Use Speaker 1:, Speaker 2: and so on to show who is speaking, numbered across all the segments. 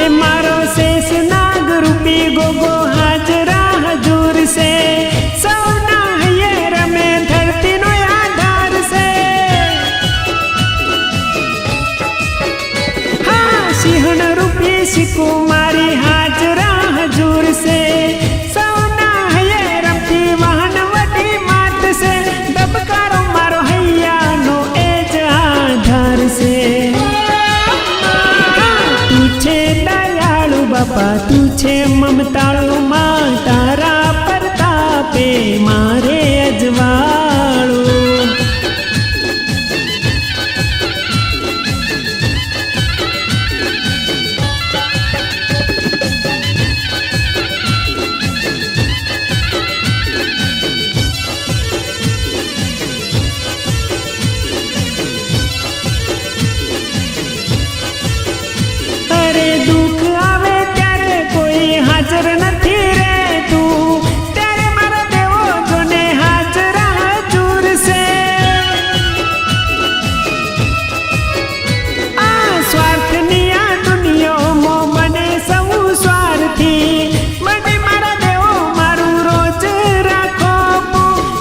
Speaker 1: के मारो शेष नाग रूपी गोगो हाजरा हजूर से सौना ये रमे धरती नो आधार से। हाँ सिंहण रूपी शिकुमारी हाजरा हजूर से सौना ये रमती वाहन वटी मात से दबकारो मारो हैया नो एज आधार से। बापा तू छे ममताळु मां तारा प्रतापे मारे अजवाळु। अरे दुख आवे हाजर नहीं रे तू तेरे मारा देवो जोने हाजरा हजूर से। आ स्वार्थ निया दुनिया मो बने सऊ स्वार्थी बने मारा देवो मारू रोज राखो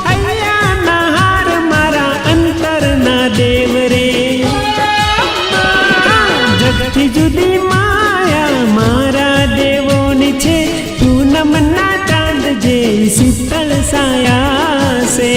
Speaker 1: हैया ना हार मारा अंतर ना देव रे। जगती जुदी माया मारा देवो छे पूनम ना चांद जे शीतल साया से।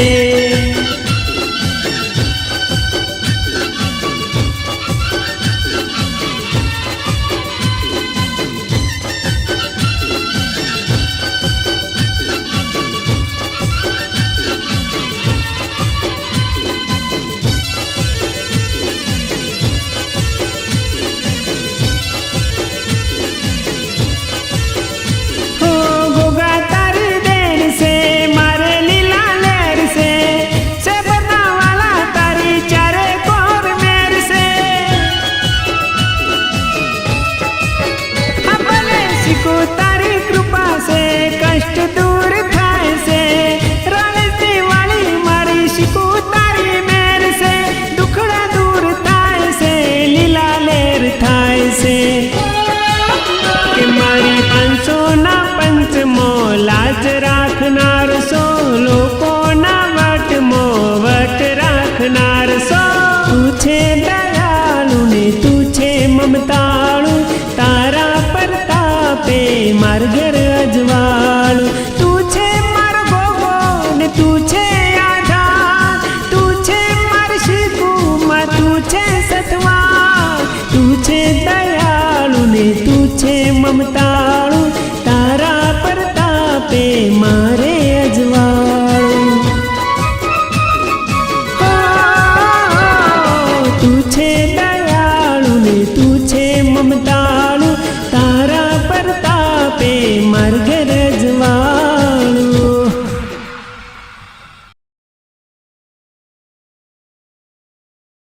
Speaker 1: तारी कृपा से कष्ट दूर थाय से रણसी वाली मारी शिकू तारी मेर से दुखड़ा दूर थाय से लीला लेर थाय से। के मारी 500 ना पंचमो लाज राखनार सो लोको ना वट मो वट राखनार सो। तू छे दयालु ने तू छे ममताळु तारा प्रतापे मार घर अजवाळु। तू छे मार गोगो ने तू छे आधार तू छे मार शिकू मा तू छे सतवा तू छे दयालु ने तू छे ममताळु तारा प्रतापे मारे अजवाळु। तू छे